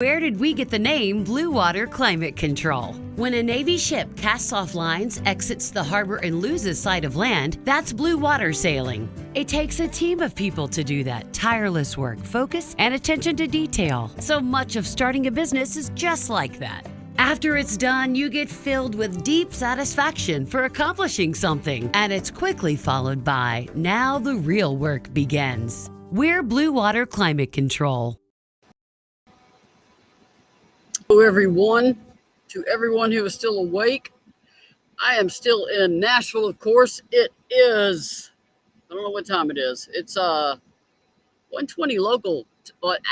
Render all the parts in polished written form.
Where did we get the name Blue Water Climate Control? When a Navy ship casts off lines, exits the harbor, and loses sight of land, that's blue water sailing. It takes a team of people to do that. Tireless work, focus, and attention to detail. So much of starting a business is just like that. After it's done, you get filled with deep satisfaction for accomplishing something. And it's quickly followed by, now the real work begins. We're Blue Water Climate Control. Hello, everyone. To everyone who is still awake, I am still in Nashville, of course. It is, I don't know what time it is. It's 1:20 local,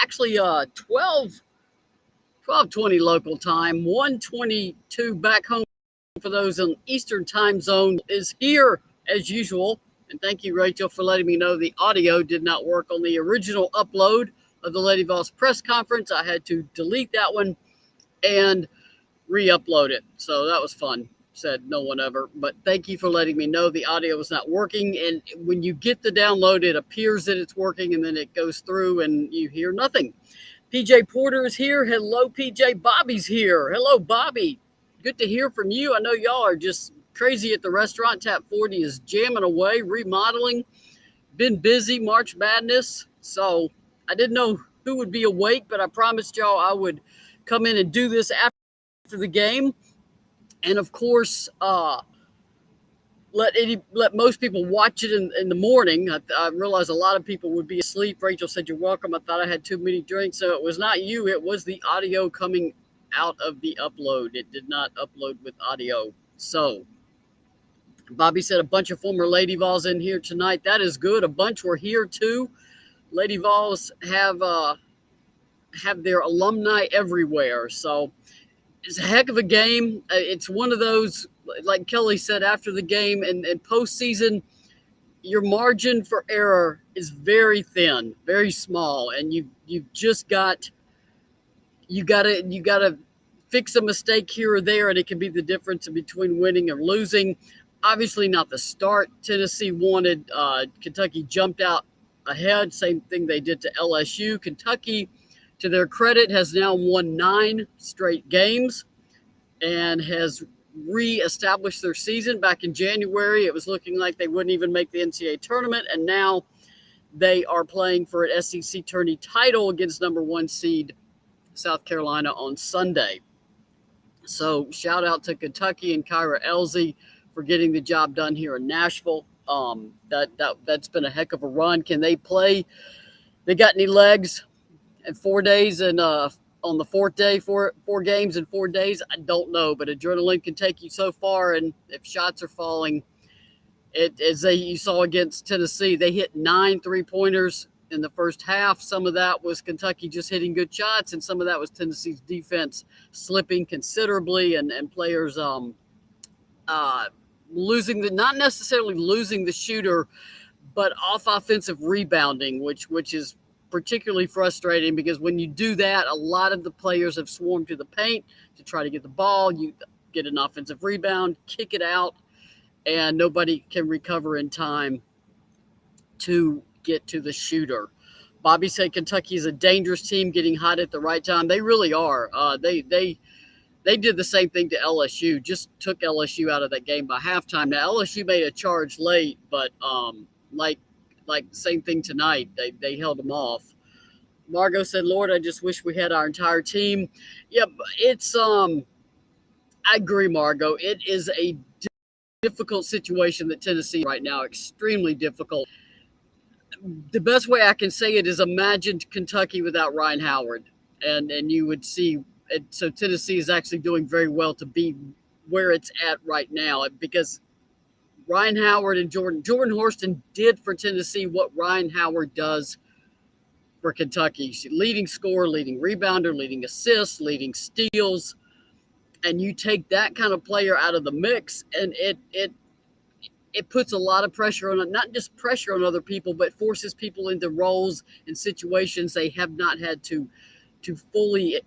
actually 12:20 local time, 1:22 back home for those in Eastern time zone is here as usual. And thank you, Rachel, for letting me know the audio did not work on the original upload of the Lady Vol's press conference. I had to delete that one and re-upload it. So that was fun. Said no one ever. But thank you for letting me know the audio was not working. And when you get the download, it appears that it's working, and then it goes through and you hear nothing. PJ Porter is here. Hello, PJ. Bobby's here. Hello, Bobby. Good to hear from you. I know y'all are just crazy at the restaurant. Tap 40 is jamming away, remodeling. Been busy, March Madness. So I didn't know who would be awake, but I promised y'all I would come in and do this after the game. And of course, let most people watch it in the morning. I realized a lot of people would be asleep. Rachel said, "You're welcome." I thought I had too many drinks. So it was not you. It was the audio coming out of the upload. It did not upload with audio. So Bobby said a bunch of former Lady Vols in here tonight. That is good. A bunch were here too. Lady Vols have their alumni everywhere. So it's a heck of a game. It's one of those, like Kelly said after the game, and postseason, your margin for error is very thin, very small, and you've just got you gotta fix a mistake here or there, and it can be the difference between winning and losing. Obviously, not the start Tennessee wanted. Kentucky jumped out ahead. Same thing they did to LSU. Kentucky, to their credit, has now won 9 straight games and has re-established their season. Back in January, it was looking like they wouldn't even make the NCAA tournament, and now they are playing for an SEC tourney title against number 1 seed South Carolina on Sunday. So shout out to Kentucky and Kyra Elzy for getting the job done here in Nashville. That's been a heck of a run. Can they play? They got any legs? In 4 days, and on the 4th day, four games in 4 days, I don't know, but adrenaline can take you so far. And if shots are falling, you saw against Tennessee, they hit 9 3-pointers in the first half. Some of that was Kentucky just hitting good shots, and some of that was Tennessee's defense slipping considerably, and players not necessarily losing the shooter, but off offensive rebounding, which is particularly frustrating, because when you do that, a lot of the players have swarmed to the paint to try to get the ball. You get an offensive rebound, kick it out, and nobody can recover in time to get to the shooter. Bobby said Kentucky is a dangerous team, getting hot at the right time. They really are. They did the same thing to LSU, just took LSU out of that game by halftime. Now, LSU made a charge late, but like same thing tonight. They held them off. Margot said, "Lord, I just wish we had our entire team." Yeah, it's I agree, Margot. It is a difficult situation that Tennessee right now, extremely difficult. The best way I can say it is imagine Kentucky without Ryan Howard, and you would see it. So Tennessee is actually doing very well to be where it's at right now, because Ryan Howard and Jordan Horston did for Tennessee what Ryan Howard does for Kentucky. Leading scorer, leading rebounder, leading assists, leading steals. And you take that kind of player out of the mix, and it puts a lot of pressure on, not just pressure on other people, but forces people into roles and situations they have not had to fully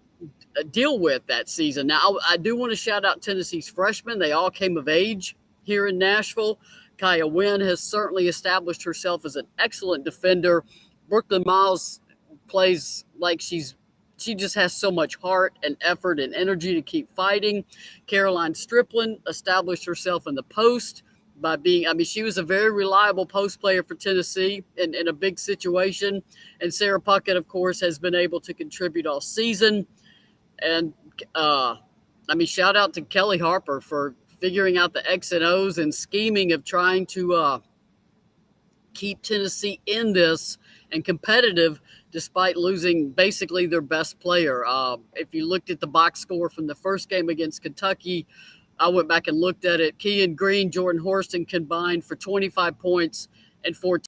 deal with that season. Now, I do want to shout out Tennessee's freshmen. They all came of age here in Nashville. Kaya Wynn has certainly established herself as an excellent defender. Brooklyn Miles plays like she's she just has so much heart and effort and energy to keep fighting. Caroline Strickland established herself in the post by being, I mean, she was a very reliable post player for Tennessee in a big situation. And Sarah Puckett, of course, has been able to contribute all season. And, I mean, shout out to Kelly Harper for figuring out the X and O's and scheming of trying to keep Tennessee in this and competitive despite losing basically their best player. If you looked at the box score from the first game against Kentucky, I went back and looked at it. Kean Green, Jordan Horston combined for 25 points and 14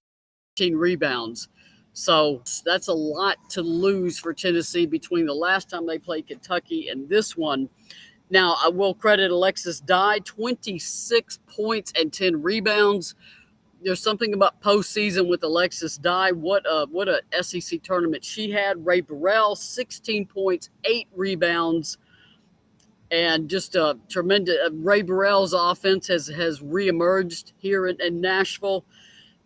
rebounds. So that's a lot to lose for Tennessee between the last time they played Kentucky and this one. Now, I will credit Alexis Dye, 26 points and 10 rebounds. There's something about postseason with Alexis Dye. What a SEC tournament she had. Ray Burrell, 16 points, 8 rebounds, and just a tremendous. Ray Burrell's offense has reemerged here in Nashville.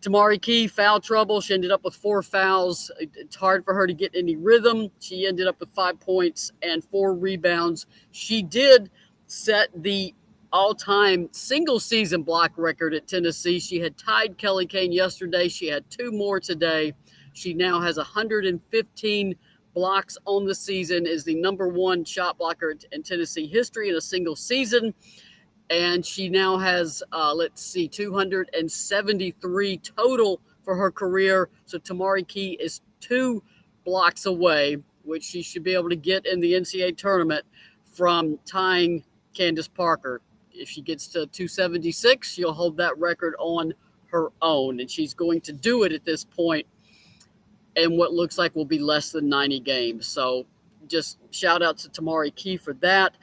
Tamari Key, foul trouble. She ended up with 4 fouls. It's hard for her to get any rhythm. She ended up with 5 points and 4 rebounds. She did set the all-time single-season block record at Tennessee. She had tied Kelly Kane yesterday. She had 2 more today. She now has 115 blocks on the season, is the number 1 shot blocker in Tennessee history in a single season. And she now has, 273 total for her career. So Tamari Key is 2 blocks away, which she should be able to get in the NCAA tournament from tying Candace Parker. If she gets to 276, she'll hold that record on her own. And she's going to do it at this point in what looks like will be less than 90 games. So just shout out to Tamari Key for that.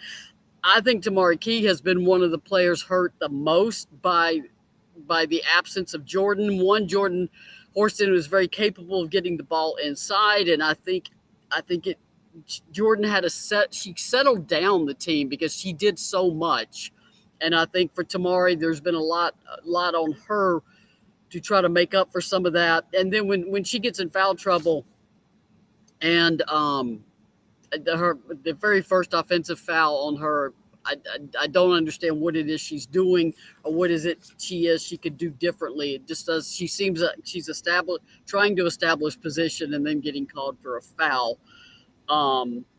I think Tamari Key has been one of the players hurt the most by the absence of Jordan. Jordan Horston was very capable of getting the ball inside, and I think Jordan had she settled down the team because she did so much. And I think for Tamari, there's been a lot on her to try to make up for some of that. And then when she gets in foul trouble, and the very first offensive foul on her, I don't understand what it is she's doing or what is it she could do differently. It just does. She seems like she's trying to establish position and then getting called for a foul.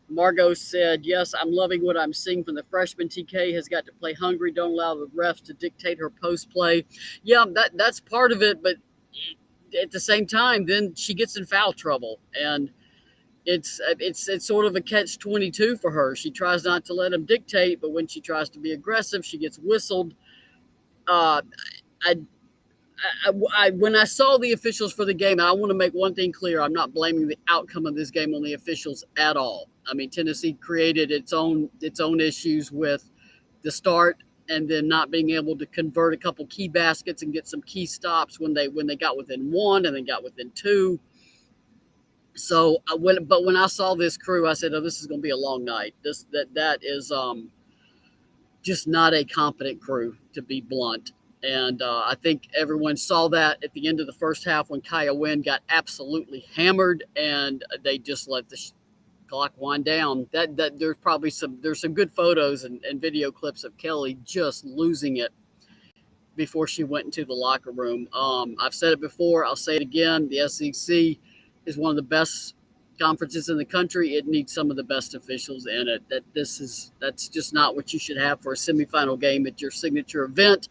Margot said, yes, I'm loving what I'm seeing from the freshman. TK has got to play hungry. Don't allow the refs to dictate her post play. Yeah, that's part of it. But at the same time, then she gets in foul trouble, and it's sort of a catch-22 for her. She tries not to let them dictate, but when she tries to be aggressive, she gets whistled. When I saw the officials for the game, I want to make one thing clear. I'm not blaming the outcome of this game on the officials at all. I mean, Tennessee created its own issues with the start and then not being able to convert a couple key baskets and get some key stops when they got within 1 and then got within 2. So when I saw this crew, I said, "Oh, this is going to be a long night. That is just not a competent crew, to be blunt." And I think everyone saw that at the end of the first half when Kaya Wynn got absolutely hammered, and they just let the clock wind down. That there's some good photos and video clips of Kelly just losing it before she went into the locker room. I've said it before. I'll say it again. The SEC is one of the best conferences in the country. It needs some of the best officials in it. That's just not what you should have for a semifinal game at your signature event.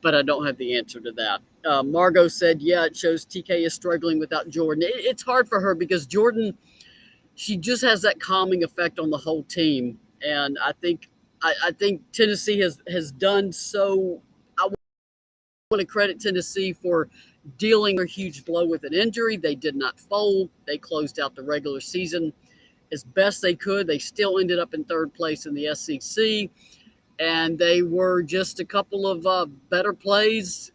But I don't have the answer to that. Margot said, yeah, it shows TK is struggling without Jordan. It's hard for her because Jordan, she just has that calming effect on the whole team. And I think Tennessee has done so. I want to credit Tennessee for dealing a huge blow with an injury. They did not fold. They closed out the regular season as best they could. They still ended up in 3rd place in the SEC. And they were just a couple of better plays,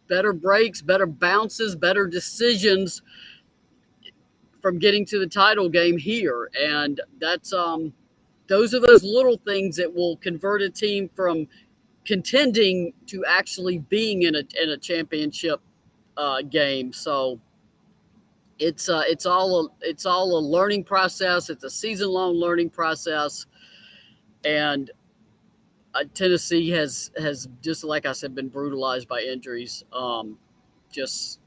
better breaks, better bounces, better decisions from getting to the title game here. And that's those are those little things that will convert a team from contending to actually being in a championship game. So It's all a learning process. It's a season long learning process, and Tennessee has just like I said been brutalized by injuries. Just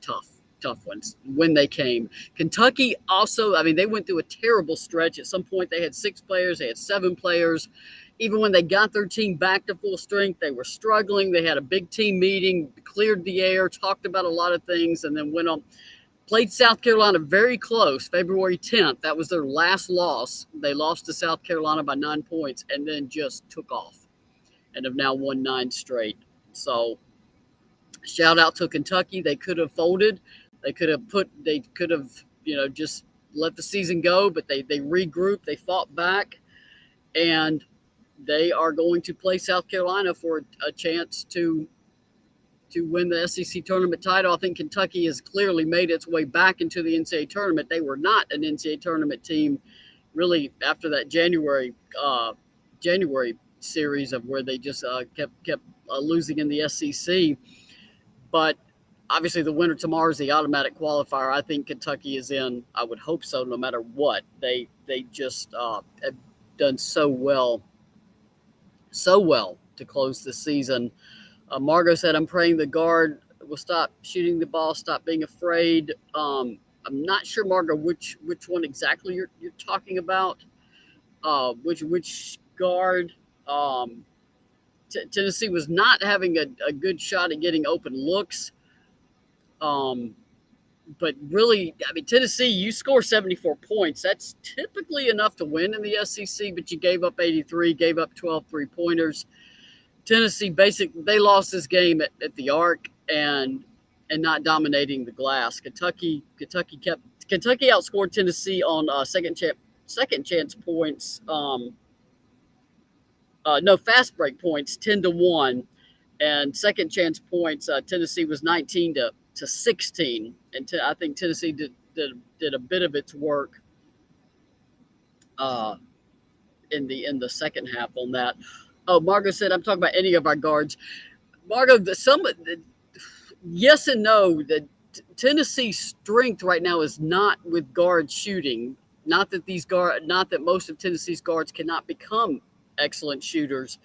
tough, tough ones when they came. Kentucky also, I mean, they went through a terrible stretch. At some point, they had 6 players, they had 7 players. Even when they got their team back to full strength, they were struggling. They had a big team meeting, cleared the air, talked about a lot of things, and then went on. Played South Carolina very close, February 10th. That was their last loss. They lost to South Carolina by 9 points and then just took off and have now won 9 straight. So shout out to Kentucky. They could have folded. They could have, just let the season go, but they regrouped, they fought back, and they are going to play South Carolina for a chance to win the SEC tournament title. I think Kentucky has clearly made its way back into the NCAA tournament. They were not an NCAA tournament team really after that January series of where they just kept losing in the SEC. But obviously, the winner tomorrow is the automatic qualifier. I think Kentucky is in. I would hope so, no matter what. They just have done so well to close the season. Margot said, "I'm praying the guard will stop shooting the ball, stop being afraid." I'm not sure, Margot, which one exactly you're talking about. Which guard? Tennessee was not having a good shot at getting open looks. But really, I mean, Tennessee, you score 74 points. That's typically enough to win in the SEC, but you gave up 83, gave up 12 3-pointers. Tennessee, they lost this game at the arc and not dominating the glass. Kentucky outscored Tennessee on second chance points. No, fast break points 10-1, and second chance points. Tennessee was 19-16, and I think Tennessee did a bit of its work in the second half on that. Oh, Margot said, "I'm talking about any of our guards." Margot, yes and no. The Tennessee's strength right now is not with guard shooting. Not that most of Tennessee's guards cannot become excellent shooters,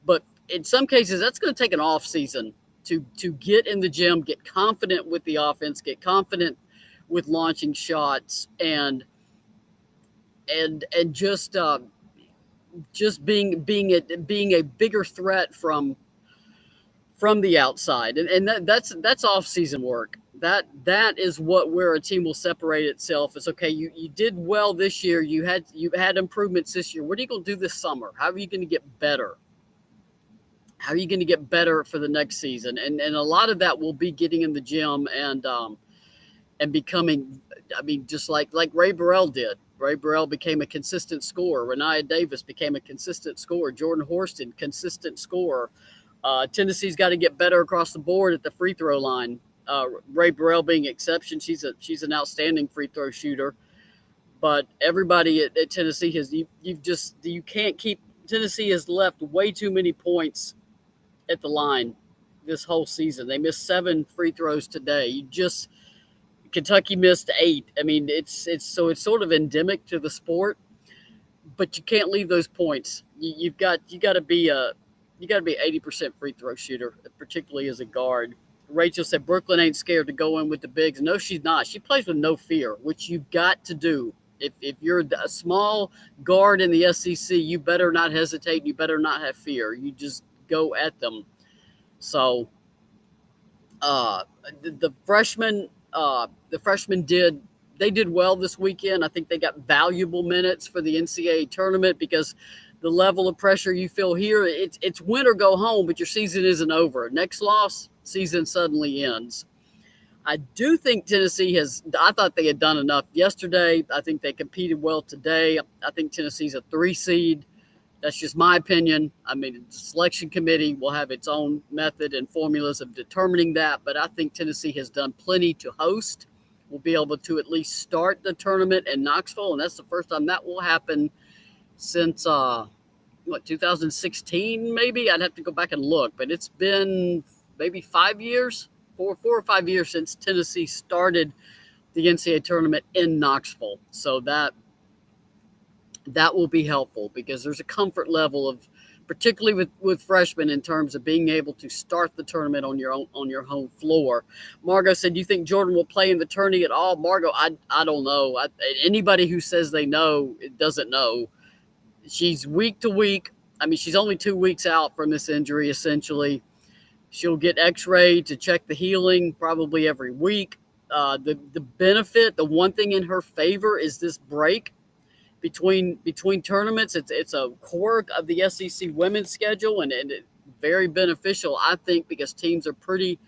but in some cases that's going to take an off season to get in the gym, get confident with the offense, get confident with launching shots, and just being a bigger threat from the outside, and that's off season work. That is where a team will separate itself. It's okay. You did well this year. You had improvements this year. What are you going to do this summer? How are you going to get better? How are you going to get better for the next season? And a lot of that will be getting in the gym and becoming. I mean, just like Ray Burrell did. Ray Burrell became a consistent scorer. Renia Davis became a consistent scorer. Jordan Horston, consistent scorer. Tennessee's got to get better across the board at the free throw line. Ray Burrell being an exception. She's an outstanding free throw shooter. But everybody at Tennessee you can't keep. Tennessee has left way too many points at the line this whole season. They missed 7 free throws today. Kentucky missed 8. I mean, it's sort of endemic to the sport, but you can't leave those points. You got to be 80% free throw shooter, particularly as a guard. Rachel said Brooklyn ain't scared to go in with the bigs. No, she's not. She plays with no fear, which you've got to do. If you're a small guard in the SEC, you better not hesitate. You better not have fear. You just go at them. So the freshmen did well this weekend. I think they got valuable minutes for the NCAA tournament because the level of pressure you feel here, it's win or go home, but your season isn't over. Next loss, season suddenly ends. I do think Tennessee I thought they had done enough yesterday. I think they competed well today. I think Tennessee's a 3 seed. That's just my opinion. I mean, the selection committee will have its own method and formulas of determining that, but I think Tennessee has done plenty to host. We'll be able to at least start the tournament in Knoxville, and that's the first time that will happen since 2016 maybe. I'd have to go back and look, but it's been maybe 5 years, 4 or 5 years since Tennessee started the NCAA tournament in Knoxville. So that will be helpful because there's a comfort level of, particularly with freshmen, in terms of being able to start the tournament on your home floor. Margot said, "Do you think Jordan will play in the tourney at all?" Margot, I don't know. Anybody who says they know, it doesn't know. She's week to week. I mean, she's only 2 weeks out from this injury, essentially. She'll get x-rayed to check the healing probably every week. The benefit, the one thing in her favor is this break between tournaments. It's a quirk of the SEC women's schedule, and it's very beneficial, I think, because teams are pretty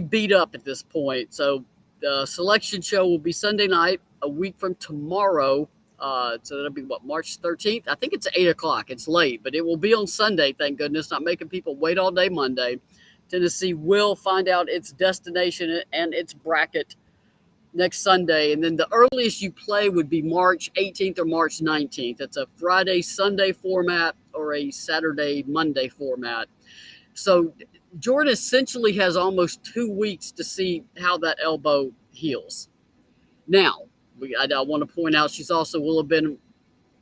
beat up at this point. So the selection show will be Sunday night, a week from tomorrow. So that'll be March 13th. I think it's 8:00. It's late, but it will be on Sunday. Thank goodness, not making people wait all day Monday. Tennessee will find out its destination and its bracket next Sunday. And then the earliest you play would be March 18th or March 19th. It's a Friday, Sunday format or a Saturday, Monday format. So Jordan essentially has almost 2 weeks to see how that elbow heals. Now, I want to point out she's also will have been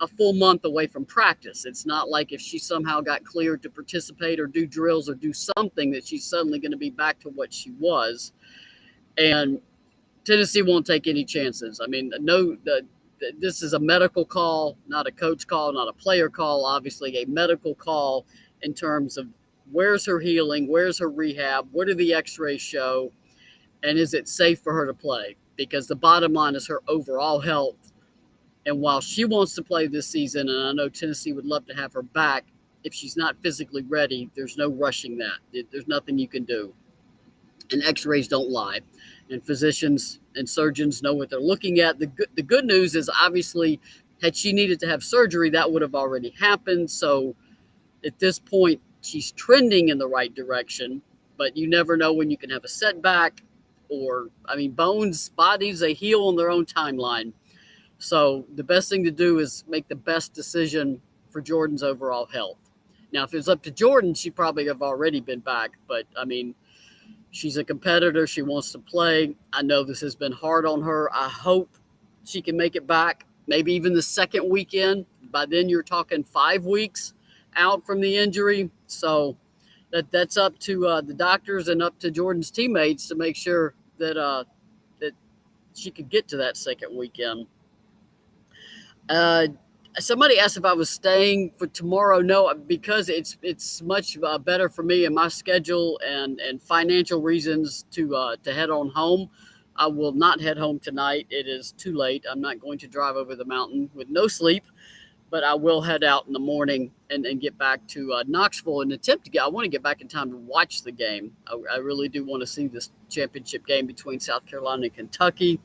a full month away from practice. It's not like if she somehow got cleared to participate or do drills or do something that she's suddenly going to be back to what she was. And Tennessee won't take any chances. I mean, this is a medical call, not a coach call, not a player call, obviously a medical call in terms of where's her healing, where's her rehab, what do the x-rays show, and is it safe for her to play? Because the bottom line is her overall health. And while she wants to play this season, and I know Tennessee would love to have her back, if she's not physically ready, there's no rushing that. There's nothing you can do. And x-rays don't lie. And physicians and surgeons know what they're looking at. The good news is, obviously, had she needed to have surgery, that would have already happened. So at this point, she's trending in the right direction. But you never know when you can have a setback. Or, I mean, bodies, they heal on their own timeline. So the best thing to do is make the best decision for Jordan's overall health. Now, if it was up to Jordan, she'd probably have already been back. But, I mean, she's a competitor. She wants to play. I know this has been hard on her. I hope she can make it back, maybe even the second weekend. By then, you're talking 5 weeks out from the injury. So that's up to the doctors and up to Jordan's teammates to make sure that she could get to that second weekend. Somebody asked if I was staying for tomorrow. No, because it's much better for me and my schedule and financial reasons to head on home. I will not head home tonight. It is too late. I'm not going to drive over the mountain with no sleep, but I will head out in the morning and get back to Knoxville and I want to get back in time to watch the game. I really do want to see this championship game between South Carolina and Kentucky.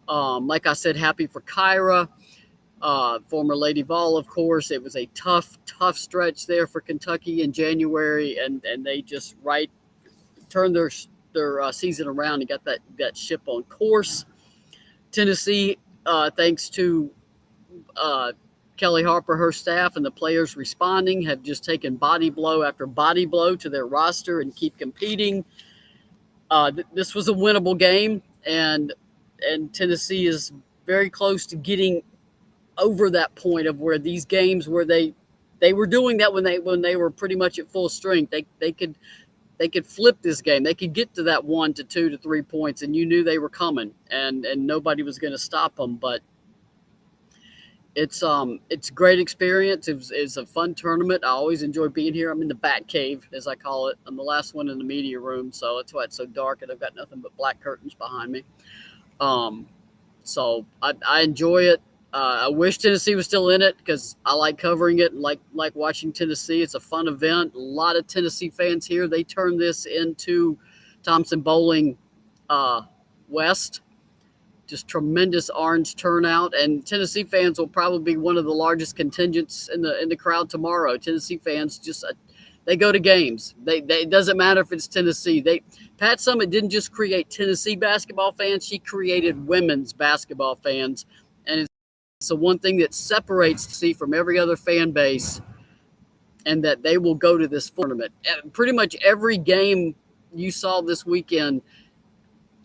Like I said, happy for Kyra. Former Lady Vol, of course. It was a tough stretch there for Kentucky in January, and they just turned their season around and got that ship on course. Tennessee, thanks to Kelly Harper, her staff, and the players responding, have just taken body blow after body blow to their roster and keep competing. This was a winnable game, and Tennessee is very close to getting over that point of where these games where they were doing that when they were pretty much at full strength. They could flip this game. They could get to that 1 to 2 to 3 points, and you knew they were coming, and nobody was going to stop them. But it's a great experience. It's a fun tournament. I always enjoy being here. I'm in the Bat Cave, as I call it. I'm the last one in the media room, so that's why it's so dark, and I've got nothing but black curtains behind me. So I enjoy it. I wish Tennessee was still in it because I like covering it and like watching Tennessee. It's a fun event. A lot of Tennessee fans here. They turned this into Thompson Bowling West. Just tremendous orange turnout. And Tennessee fans will probably be one of the largest contingents in the crowd tomorrow. Tennessee fans they go to games. It doesn't matter if it's Tennessee. Pat Summitt didn't just create Tennessee basketball fans. She created women's basketball fans. And it's the one thing that separates Tennessee from every other fan base, and that they will go to this tournament. Pretty much every game you saw this weekend,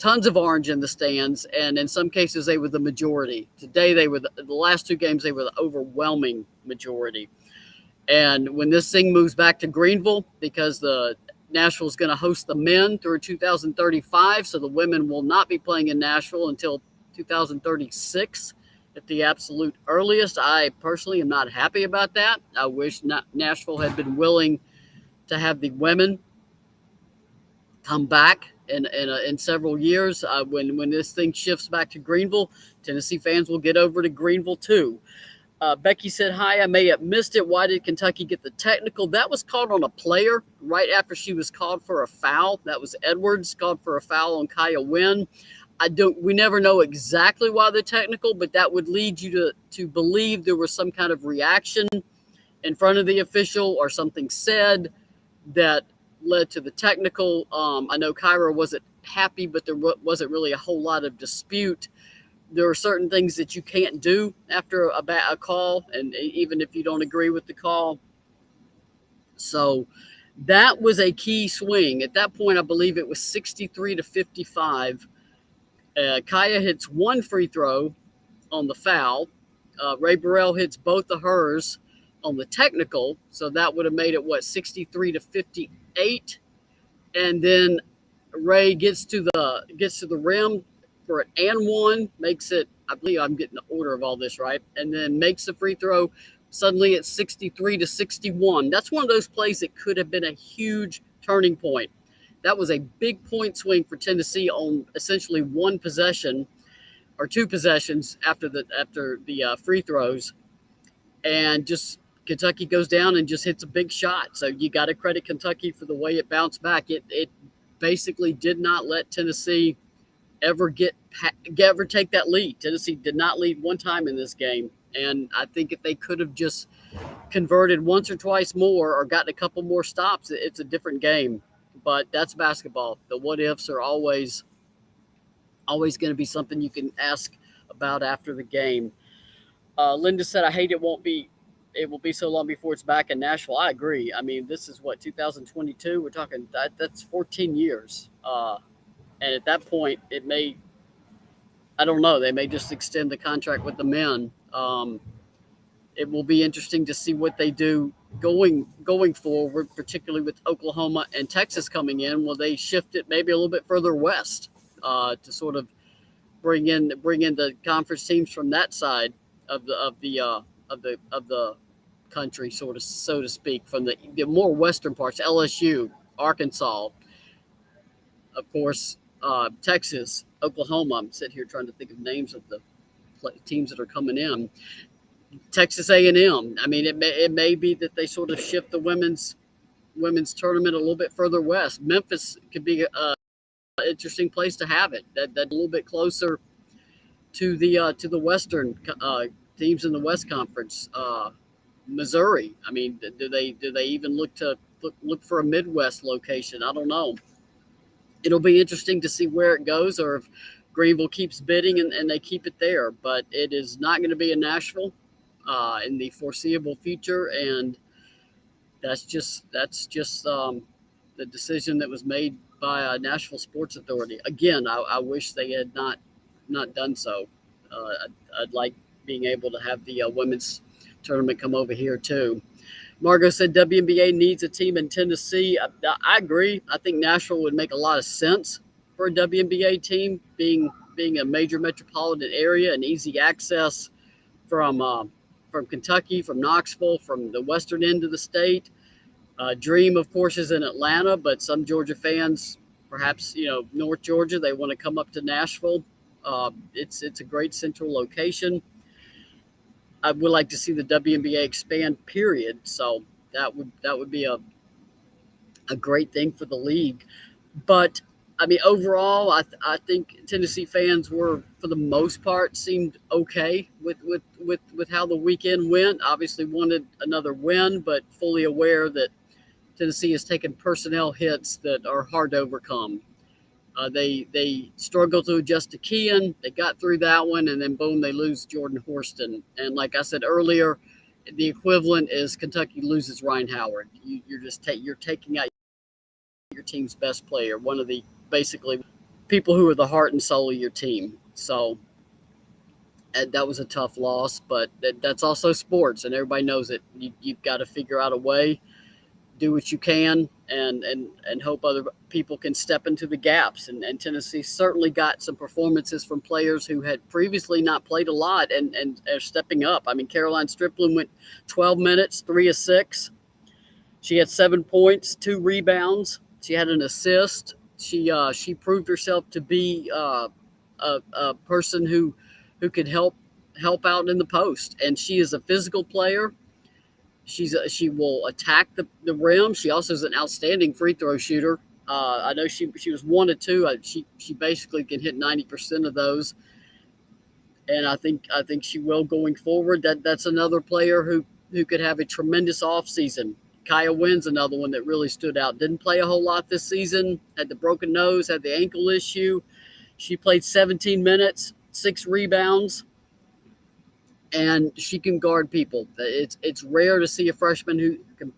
tons of orange in the stands, and in some cases they were the majority. Today they were the last two games they were the overwhelming majority. And when this thing moves back to Greenville, because the Nashville is going to host the men through 2035, so the women will not be playing in Nashville until 2036 at the absolute earliest. I personally am not happy about that. I wish Nashville had been willing to have the women come back in several years. When this thing shifts back to Greenville, Tennessee fans will get over to Greenville too. Becky said, hi, I may have missed it. Why did Kentucky get the technical? That was called on a player right after she was called for a foul. That was Edwards called for a foul on Kaya Wynn. We never know exactly why the technical, but that would lead you to believe there was some kind of reaction in front of the official or something said that led to the technical. I know Kyra wasn't happy, but there wasn't really a whole lot of dispute. There are certain things that you can't do after a call, and even if you don't agree with the call. So that was a key swing. At that point, I believe it was 63 to 55. Kaya hits one free throw on the foul. Ray Burrell hits both of hers on the technical, so that would have made it 63 to 58. And then Ray gets to the rim for an and one, makes it, I believe I'm getting the order of all this right, and then makes the free throw. Suddenly it's 63 to 61. That's one of those plays that could have been a huge turning point. That was a big point swing for Tennessee on essentially one possession or two possessions after the free throws, and just Kentucky goes down and just hits a big shot. So you got to credit Kentucky for the way it bounced back. It basically did not let Tennessee ever take that lead. Tennessee did not lead one time in this game, and I think if they could have just converted once or twice more or gotten a couple more stops, it's a different game. But that's basketball. The what ifs are always going to be something you can ask about after the game. Linda said, I hate it will be so long before it's back in Nashville. I agree. I mean, this is 2022. We're talking that's 14 years. And at that point, I don't know, they may just extend the contract with the men. It will be interesting to see what they do going forward, particularly with Oklahoma and Texas coming in. Will they shift it maybe a little bit further west to sort of bring in the conference teams from that side of the country, sort of, so to speak, from the more western parts, LSU, Arkansas, of course, Texas, Oklahoma. I'm sitting here trying to think of names of the teams that are coming in. Texas A&M. I mean, it may be that they sort of shift the women's tournament a little bit further west. Memphis could be an interesting place to have it. That a little bit closer to the western teams in the West Conference. Missouri. I mean, do they even look for a Midwest location? I don't know. It'll be interesting to see where it goes, or if Greenville keeps bidding and they keep it there. But it is not going to be in Nashville in the foreseeable future, and that's just the decision that was made by Nashville Sports Authority. Again, I wish they had not done so. I'd like being able to have the women's tournament come over here too. Margot said WNBA needs a team in Tennessee. I agree. I think Nashville would make a lot of sense for a WNBA team, being a major metropolitan area and easy access from Kentucky, from Knoxville, from the western end of the state. Dream, of course, is in Atlanta, but some Georgia fans, perhaps North Georgia, they want to come up to Nashville. It's a great central location. I would like to see the WNBA expand, period. So that would be a great thing for the league. But I mean, overall, I think Tennessee fans were, for the most part, seemed okay with how the weekend went. Obviously wanted another win, but fully aware that Tennessee has taken personnel hits that are hard to overcome. They struggled to adjust to Kean. They got through that one, and then boom, they lose Jordan Horston. And like I said earlier, the equivalent is Kentucky loses Ryan Howard. You're taking out your team's best player, one of the basically people who are the heart and soul of your team. So that was a tough loss, but that's also sports, and everybody knows it. You've got to figure out a way, do what you can, and hope other people can step into the gaps. And Tennessee certainly got some performances from players who had previously not played a lot and are stepping up. I mean, Caroline Strickland went 12 minutes, 3 of 6. She had 7 points, 2 rebounds. She had an assist. She proved herself to be a person who could help out in the post. And she is a physical player. She will attack the rim. She also is an outstanding free throw shooter. I know she was 1 of 2. She basically can hit 90% of those, and I think she will going forward. That's another player who could have a tremendous offseason. Kaya Wynn's another one that really stood out. Didn't play a whole lot this season. Had the broken nose. Had the ankle issue. She played 17 minutes, 6 rebounds. And she can guard people. It's rare to see a freshman who can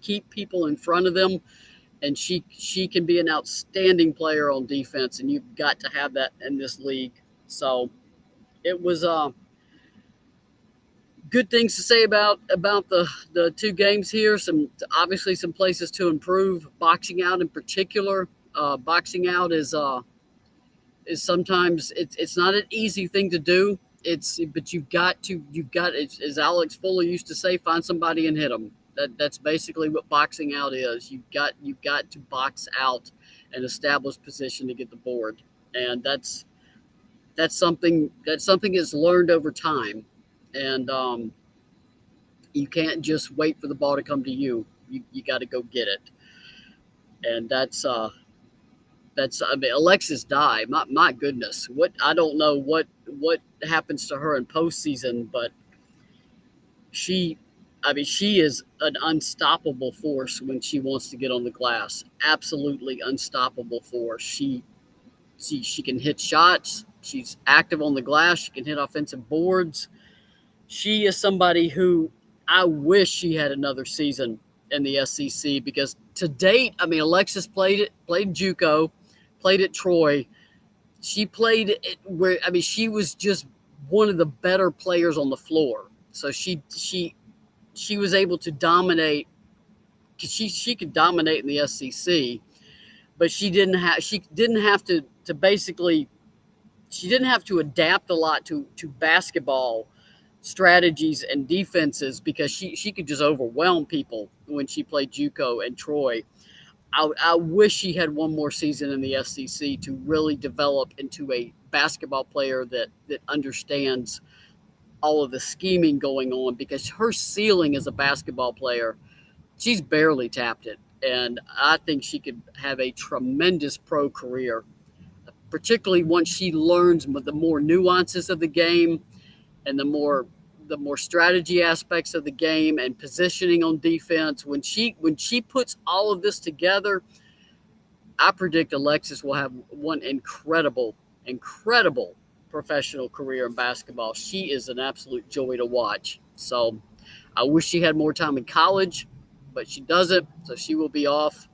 keep people in front of them, and she can be an outstanding player on defense, and you've got to have that in this league. So it was good things to say about the 2 games here. Obviously some places to improve. Boxing out in particular. Boxing out is sometimes it's not an easy thing to do. But you've got as Alex Fuller used to say, find somebody and hit them. That's basically what boxing out is. You've got to box out and establish position to get the board, and that's something that's learned over time, and you can't just wait for the ball to come to you. You got to go get it, and that's I mean, Alexis Dye. My goodness, I don't know what happens to her in postseason, but she is an unstoppable force when she wants to get on the glass. Absolutely unstoppable force. She can hit shots. She's active on the glass. She can hit offensive boards. She is somebody who I wish she had another season in the SEC, because to date, I mean, Alexis played JUCO, played at Troy. She played it where, I mean, she was just one of the better players on the floor. So she was able to dominate. She could dominate in the SEC, but she didn't have to adapt a lot to basketball strategies and defenses, because she could just overwhelm people when she played JUCO and Troy. I wish she had one more season in the SEC to really develop into a basketball player that understands all of the scheming going on, because her ceiling as a basketball player, she's barely tapped it. And I think she could have a tremendous pro career, particularly once she learns the more nuances of the game and the more strategy aspects of the game and positioning on defense. When she puts all of this together, I predict Alexis will have one incredible professional career in basketball. She is an absolute joy to watch. So I wish she had more time in college, but she doesn't. So she will be off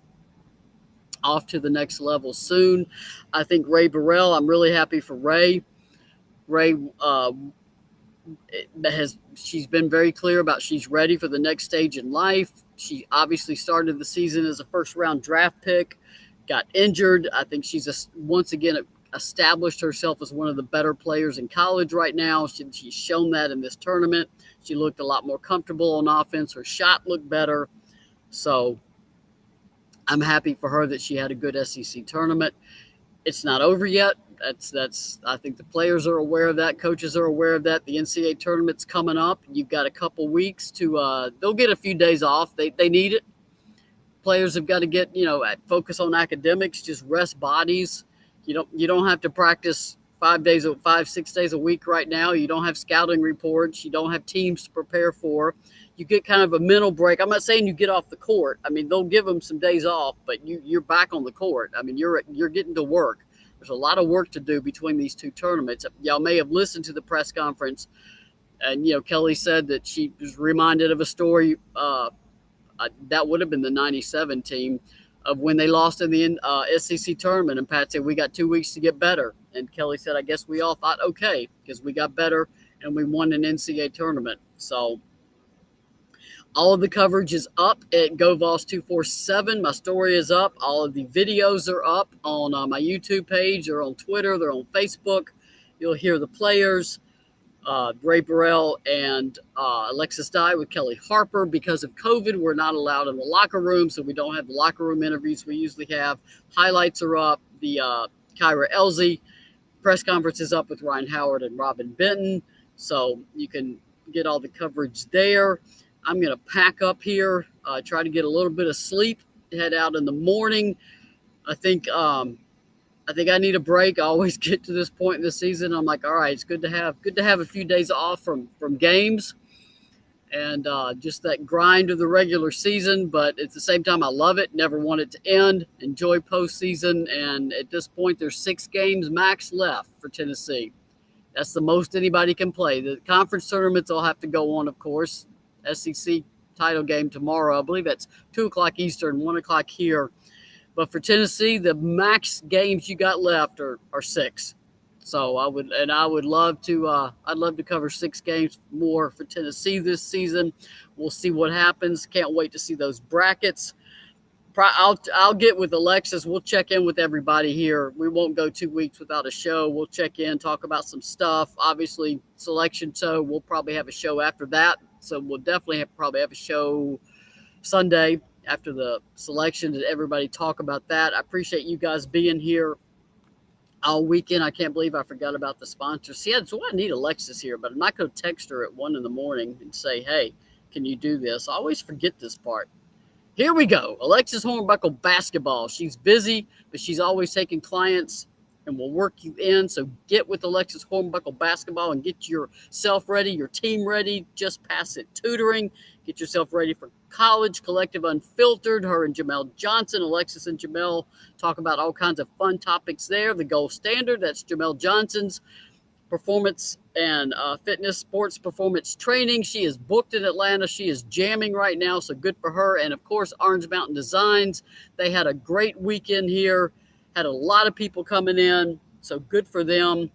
to the next level soon. I think Ray Burrell, I'm really happy for Ray. Ray she's been very clear about she's ready for the next stage in life. She obviously started the season as a first-round draft pick, got injured. I think she's once again established herself as one of the better players in college right now. She's shown that in this tournament. She looked a lot more comfortable on offense. Her shot looked better. So I'm happy for her that she had a good SEC tournament. It's not over yet. I think the players are aware of that. Coaches are aware of that. The NCAA tournament's coming up. You've got a couple weeks they'll get a few days off. They need it. Players have got to get, focus on academics, just rest bodies. You don't have to practice 6 days a week right now. You don't have scouting reports. You don't have teams to prepare for. You get kind of a mental break. I'm not saying you get off the court. I mean, they'll give them some days off, but you're back on the court. I mean, you're getting to work. There's a lot of work to do between these two tournaments. Y'all may have listened to the press conference, and Kelly said that she was reminded of a story. That would have been the '97 team of when they lost in the SEC tournament. And Pat said, we got 2 weeks to get better. And Kelly said, I guess we all thought, okay, because we got better and we won an NCAA tournament. So all of the coverage is up at GoVols247. My story is up. All of the videos are up on my YouTube page. They're on Twitter. They're on Facebook. You'll hear the players, Ray Burrell and Alexis Dye with Kelly Harper. Because of COVID, we're not allowed in the locker room, so we don't have the locker room interviews we usually have. Highlights are up. The Kyra Elzy press conference is up with Ryan Howard and Robin Benton, so you can get all the coverage there. I'm going to pack up here, try to get a little bit of sleep, head out in the morning. I think I need a break. I always get to this point in the season. I'm like, all right, it's good to have a few days off from games and just that grind of the regular season. But at the same time, I love it. Never want it to end. Enjoy postseason. And at this point, there's 6 games max left for Tennessee. That's the most anybody can play. The conference tournaments will have to go on, of course. SEC title game tomorrow. I believe that's 2 o'clock Eastern, 1 o'clock here. But for Tennessee, the max games you got left are 6. So I would love to I'd love to cover 6 games more for Tennessee this season. We'll see what happens. Can't wait to see those brackets. I'll get with Alexis. We'll check in with everybody here. We won't go 2 weeks without a show. We'll check in, talk about some stuff. Obviously, selection show. We'll probably have a show after that. So we'll definitely probably have a show Sunday after the selection to everybody talk about that. I appreciate you guys being here all weekend. I can't believe I forgot about the sponsors. See, that's why I need Alexis here, but I'm not going to text her at 1 in the morning and say, hey, can you do this? I always forget this part. Here we go. Alexis Hornbuckle basketball. She's busy, but she's always taking clients and will work you in. So get with Alexis Hornbuckle basketball and get yourself ready, your team ready. Just pass it tutoring. Get yourself ready for college. Collective Unfiltered. Her and Jamel Johnson. Alexis and Jamel talk about all kinds of fun topics there. The Gold Standard. That's Jamel Johnson's performance and fitness, sports performance training. She is booked in Atlanta. She is jamming right now, so good for her. And, of course, Orange Mountain Designs. They had a great weekend here. Had a lot of people coming in, so good for them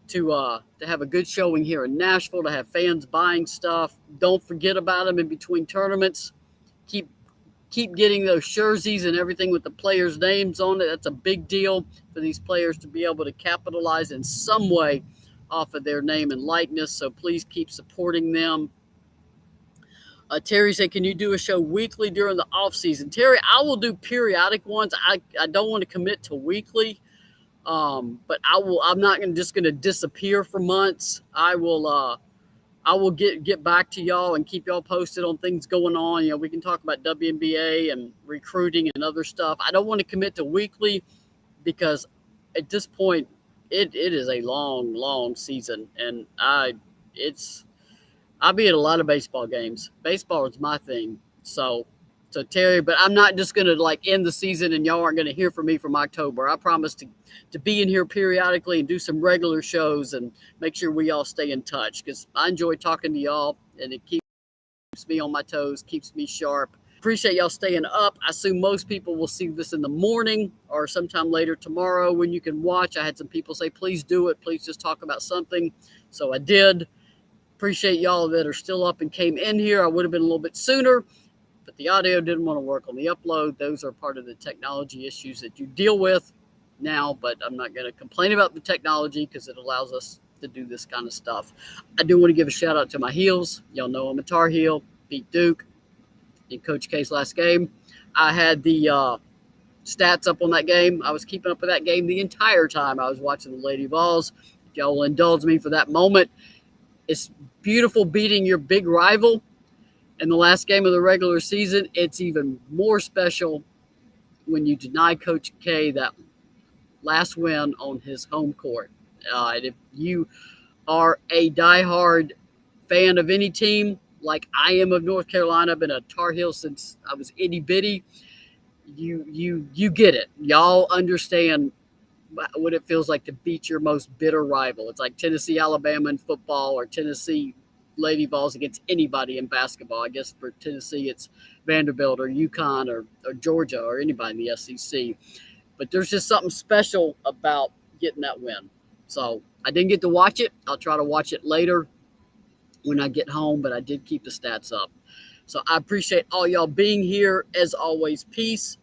to have a good showing here in Nashville, to have fans buying stuff. Don't forget about them in between tournaments. Keep getting those jerseys and everything with the players' names on it. That's a big deal for these players to be able to capitalize in some way off of their name and likeness, so please keep supporting them. Terry said, can you do a show weekly during the off season? Terry, I will do periodic ones. I don't want to commit to weekly, but I'm not just going to disappear for months. I will get back to y'all and keep y'all posted on things going on. You know, we can talk about WNBA and recruiting and other stuff. I don't want to commit to weekly because at this point it is a long season, and I'll be at a lot of baseball games. Baseball is my thing. So Terry, but I'm not just going to end the season and y'all aren't going to hear from me from October. I promise to be in here periodically and do some regular shows and make sure we all stay in touch, because I enjoy talking to y'all and it keeps me on my toes, keeps me sharp. Appreciate y'all staying up. I assume most people will see this in the morning or sometime later tomorrow when you can watch. I had some people say, please do it. Please just talk about something. So I did. Appreciate y'all that are still up and came in here. I would have been a little bit sooner, but the audio didn't want to work on the upload. Those are part of the technology issues that you deal with now, but I'm not going to complain about the technology because it allows us to do this kind of stuff. I do want to give a shout out to my heels. Y'all know I'm a Tar Heel, beat Duke in Coach K's last game. I had the stats up on that game. I was keeping up with that game the entire time I was watching the Lady Vols. If y'all will indulge me for that moment. It's beautiful beating your big rival in the last game of the regular season. It's even more special when you deny Coach K that last win on his home court. And if you are a diehard fan of any team, like I am of North Carolina, I've been a Tar Heel since I was itty bitty, you get it. Y'all understand what it feels like to beat your most bitter rival. It's like Tennessee, Alabama in football, or Tennessee, Lady Vols against anybody in basketball. I guess for Tennessee, it's Vanderbilt or UConn or Georgia or anybody in the SEC. But there's just something special about getting that win. So I didn't get to watch it. I'll try to watch it later when I get home, but I did keep the stats up. So I appreciate all y'all being here. As always, peace,